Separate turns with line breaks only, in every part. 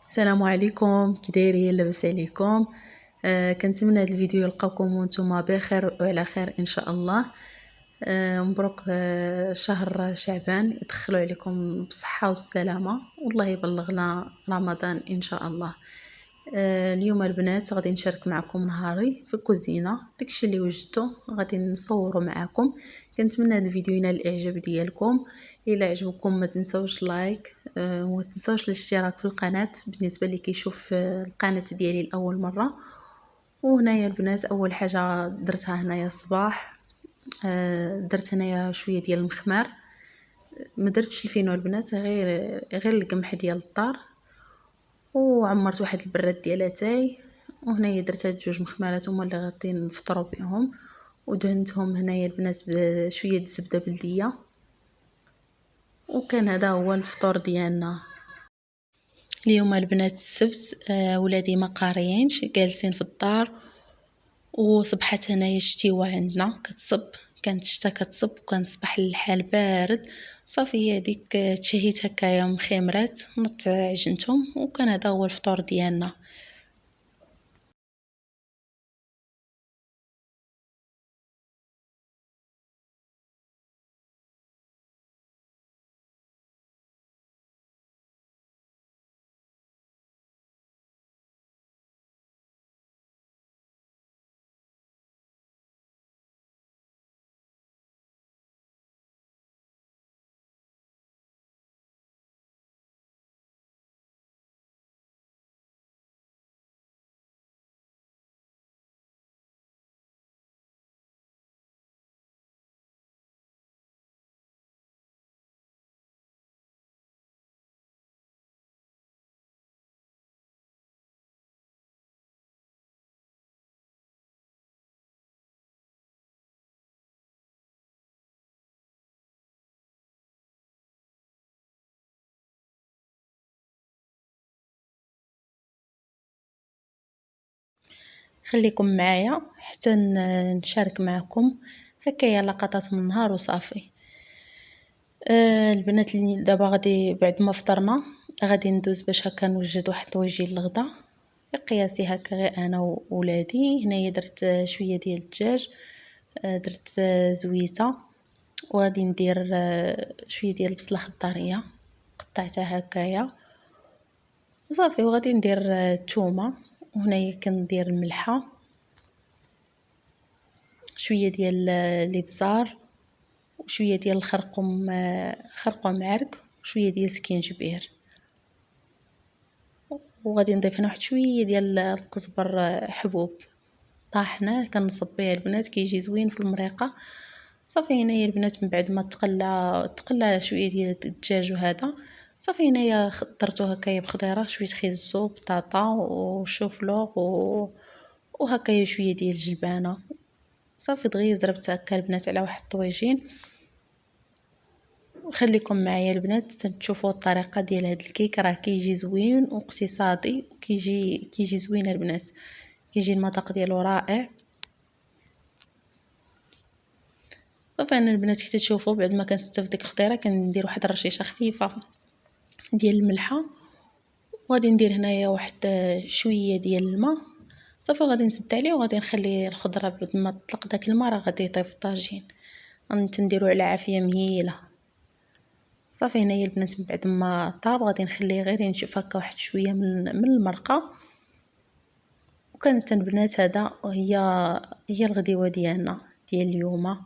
السلام عليكم، كي دايرين؟ لاباس عليكم؟ كنتمنى هذا الفيديو يلقاكم وانتم بخير وعلى خير ان شاء الله. مبروك شهر شعبان، يدخلوا عليكم بالصحه والسلامه، والله يبلغنا رمضان ان شاء الله. اليوم البنات غادي نشارك معكم نهاري في الكوزينه، داكشي اللي وجدته غادي نصوره معكم. كنتمنى هذا الفيديو ينال الاعجاب ديالكم. الا عجبكم ما تنسوش لايك، وما تنسوش الاشتراك في القناه بالنسبه اللي كيشوف القناه ديالي لاول مره. وهنايا البنات اول حاجه درتها هنايا الصباح، درت هنايا شويه ديال المخمار. ما درتش الفينو البنات، غير القمح ديال الدار، وعمرت واحد البراد ديال اتاي. وهنايا درت هاد جوج مخمارات هما اللي غادي نفطروا بهم، ودهنتهم هنايا البنات بشويه زبده بلديه. وكان هذا هو الفطور ديالنا اليوم البنات السبت. ولادي ما قاريينش، جالسين في الدار. وصبحت هنايا الشتيوه عندنا كتصب، كانت الشتا كتصب وكان صباح الحال بارد. صافي هذيك تشهيت هكايا مخيمرات، نط عجنتهم، وكان هذا هو الفطور ديالنا. خليكم معايا حتى نشارك معكم هكايا لقطات من النهار وصافي. البنات اللي دابا غادي بعد ما فطرنا غادي ندوز باش هكا نوجد واحد الطويجين للغدا قياسي هكا، غير انا وولادي. هنايا درت شويه ديال الدجاج، درت زويته، وغادي ندير شويه ديال البصله خضاريه قطعتها هكايا صافي. وغادي ندير الثومه، وهنايا كندير الملحه، شويه ديال الابزار، وشويه ديال الخرقوم، خرقوم عرق، وشويه ديال سكينجبير. وغادي نضيف هنا واحد شويه ديال القزبر حبوب طاحنه كنصب بها البنات، كيجي زوين في المريقه. صافي هنايا البنات من بعد ما تقلى شويه ديال الدجاج وهذا، صافي هنايا درتو هكايا بخضيره، شويه خيزو، بطاطا وشوفلوغ وهكايا شويه ديال الجلبانه. صافي دغيا زربت هكا البنات على واحد الطويجين. وخليكم معايا البنات تشوفوا الطريقه ديال هذا الكيك، راه كيجي زوين واقتصادي، وكيجي زوين البنات، كيجي المذاق ديالو رائع. صافي انا البنات كي تشوفوا بعد ما كنستف ديك الخضيره كندير واحد الرشيشه خفيفه ديال الملحه، وغادي ندير هنايا واحد شويه ديال الماء. صافي غادي نسد عليه وغادي نخلي الخضره بعد ما تطلق داك الماء راه غادي يطيب الطاجين. غنديرو على عافيه مهيله. صافي هنايا البنات من بعد ما طاب غادي نخليه غير ينشف هكا واحد شويه من المرقه. وكانت البنات هذا هي الغديوه ديالنا ديال اليوم.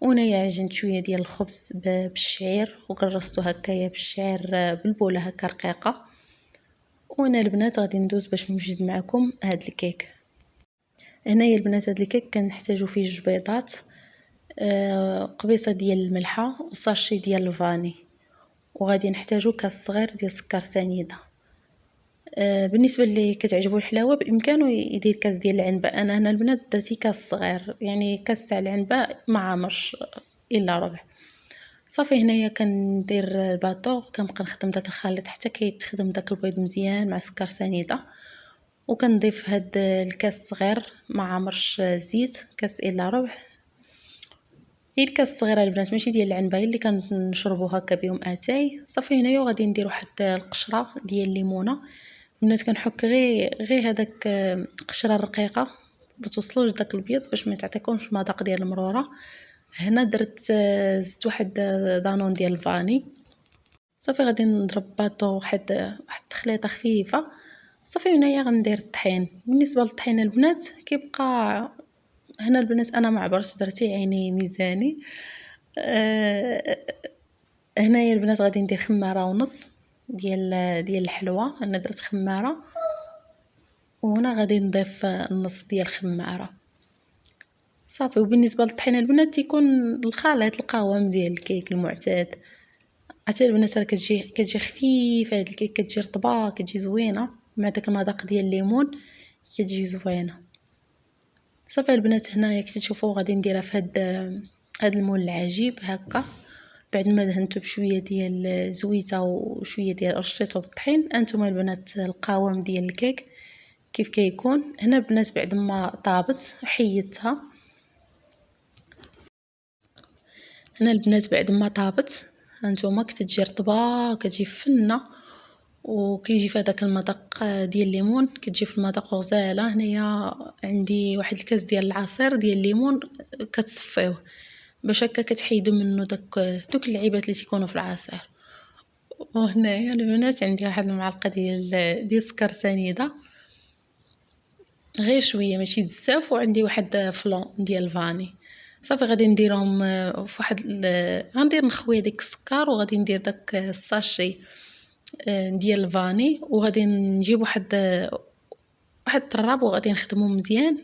وهنايا عجنت شويه ديال الخبز بالشعير وقرصته هكايا بالشعير بالبوله هكا رقيقه. وانا البنات غادي ندوز باش نوجد معكم هاد الكيك. هنايا البنات هاد الكيك كنحتاجو فيه جوج بيضات، قبيصه ديال الملحه، وصاشي ديال الفاني، وغادي نحتاجو كاس صغير ديال سكر سنيده. بالنسبه اللي كتعجبو الحلاوه بامكانه يدير كاس ديال العنبه. انا هنا البنات درتي كاس صغير، يعني كاس تاع العنبه ما عامرش الا ربع. صافي هنايا كندير الباطور، كنبقى نخدم داك الخليط حتى كيتخدم داك البيض مزيان مع سكر سنيده. وكنضيف هاد الكاس صغير ما عامرش زيت، كاس الا ربع. هي الكاس الصغيره البنات ماشي ديال العنبه، هي اللي كنشربو هكا بهم اتاي. صافي هنايا وغادي ندير واحد القشره ديال الليمونه البنات كنحك غير هذاك قشره رقيقه بتوصلوش داك البيض باش ما تعطيكمش مذاق ديال المروره. هنا درت زدت واحد دانون ديال الفاني. صافي غادي نضرب باطو واحد التخليطه خفيفه. صافي هنايا غندير الطحين. بالنسبه للطحين البنات كيبقى هنا البنات انا ما عبرتش درتي عيني ميزاني. هنايا البنات غادي ندير خماره ونص ديال الحلوى. انا درت خماره وهنا غادي نضيف النص ديال الخماره صافي. وبالنسبه للطحين البنات تيكون الخليط القوام ديال الكيك المعتاد. عرفتي البنات راه كتجي خفيفه هاد الكيك، كتجي رطبه، كتجي زوينه مع داك المذاق ديال الليمون، كتجي زوينه صافي. البنات هنايا كي تشوفوا غادي نديرها في هاد المول العجيب هكا بعد ما دهنته بشويه ديال زويته وشويه ديال رشيته بالطحين. انتم البنات القوام ديال الكيك كيف كيكون. هنا البنات بعد ما طابت حيدتها. هنا البنات بعد ما طابت هانتوما كتجي رطبه، كتجي فنه وكيجي في هذاك المذاق ديال الليمون، كتجي في المذاق غزاله. هنايا عندي واحد الكاس ديال العصير ديال الليمون كتصفيوه باش هكا كتحيدوا منه دوك اللعيبات اللي تيكونوا في العصير. وهنايا البنات عندي واحد المعلقه ديال السكر سنيده غير شويه ماشي بزاف، وعندي واحد فلون ديال الفاني. صافي غادي نديرهم في واحد غندير نخوي ديك السكر وغادي ندير داك الساشي ديال الفاني وغادي نجيب واحد الطراب وغادي نخدمه مزيان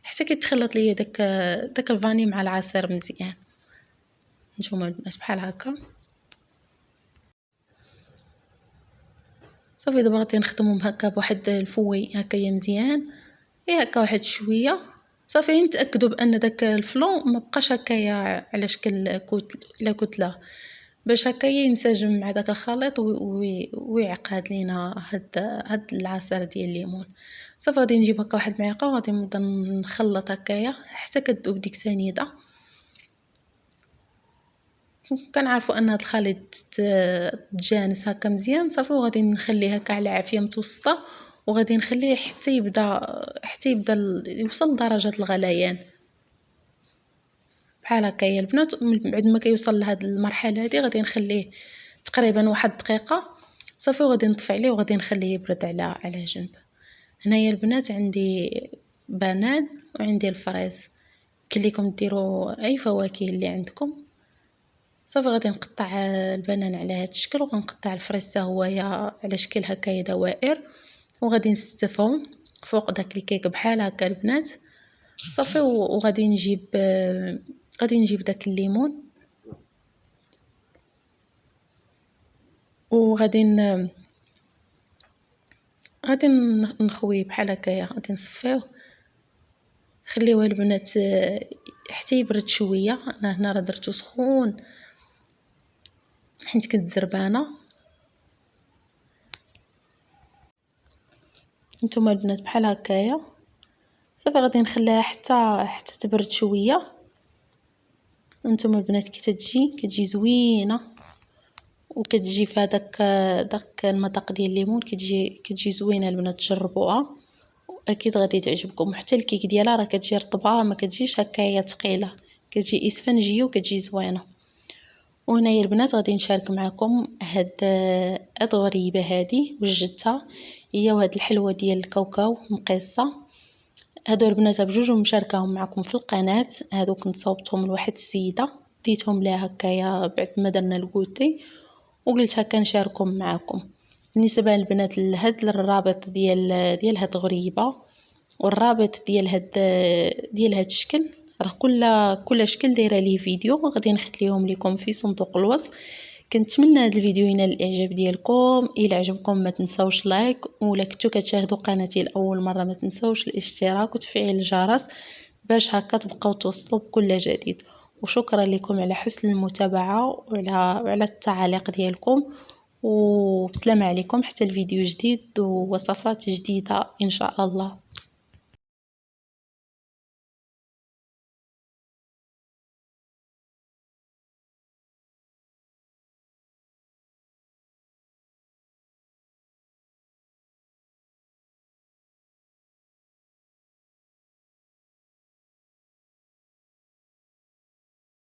حتى كيتخلط ليا داك الفاني مع العصير مزيان. نتوما البنات بحال هكا صافي. دابا غادي نخدمهم هكا بواحد الفوي هكايا مزيان غير هكا واحد شويه صافي. نتاكدوا بان داك الفلون ما بقاش هكايا على شكل كتله باش هكا ينسجم مع داك الخليط ويعقد لينا هاد العصير ديال الليمون. صافي غادي نجيب هكا واحد المعلقه وغادي نبدا نخلط هكايا حتى كتذوب ديك سنيده. كنعرفوا ان هاد الخليط تجانس هكا مزيان صافي. وغادي نخليه هكا على عافيه متوسطه وغادي نخليه حتى يبدا يوصل لدرجه الغليان بحال هكا يا البنات. بعد ما كيوصل لهاد المرحله هادي غادي نخليه تقريبا واحد دقيقه صافي. وغادي نطفي عليه وغادي نخليه يبرد على جنب. هنايا البنات عندي بنان وعندي الفريز. كليكم ديروا اي فواكه اللي عندكم صافي. غادي نقطع البنان على هذا الشكل وغنقطع الفريز حتى هويا على شكل هكايا دوائر وغادي نستفهم فوق داك الكيك بحال هكا البنات صافي. وغادي نجيب داك الليمون وغادي نخويه بحال هكايا. غادي نصفيوه خليوه البنات حتى يبرد شويه. انا هنا راه درتو سخون حيت كنت زربانه. نتوما البنات بحال هكايا صافي. غادي نخليها حتى تبرد شويه. نتوما البنات كي كتجي زوينه وكتجي في داك المذاق ديال الليمون كتجي زوينه البنات. تجربوها اكيد غادي تعجبكم. حتى الكيك ديالها راه كتجي رطبه ما كتجيش هكايا ثقيله، كتجي اسفنجيه وكتجي زوينه. وهنايا البنات غادي نشارك معكم هاد غريبه هادي وجدتها هي وهاد الحلوه ديال الكاوكاو مقيصه. هادو البنات بجوج ومشاركاهم معكم في القناه. هادو كنت صوبتهم لواحد السيده ديتهم ليها هكايا بعد ما درنا الكوتي وقلت هكا نشاركهم معكم. بالنسبه للبنات لهاد الرابط ديال هاد غريبه والرابط ديال هاد الشكل راه كل شكل دايره ليه فيديو غادي نخليهم لكم في صندوق الوصف. كنتمنى هذا الفيديو ينال الاعجاب ديالكم. الى عجبكم ما تنساوش لايك، ولا كنتو كتشاهدوا قناتي لاول مره ما تنساوش الاشتراك وتفعيل الجرس باش هكا تبقاو توصلوا بكل جديد. وشكرا لكم على حسن المتابعه وعلى التعاليق ديالكم. وبسلام عليكم حتى الفيديو جديد ووصفات جديده ان شاء الله.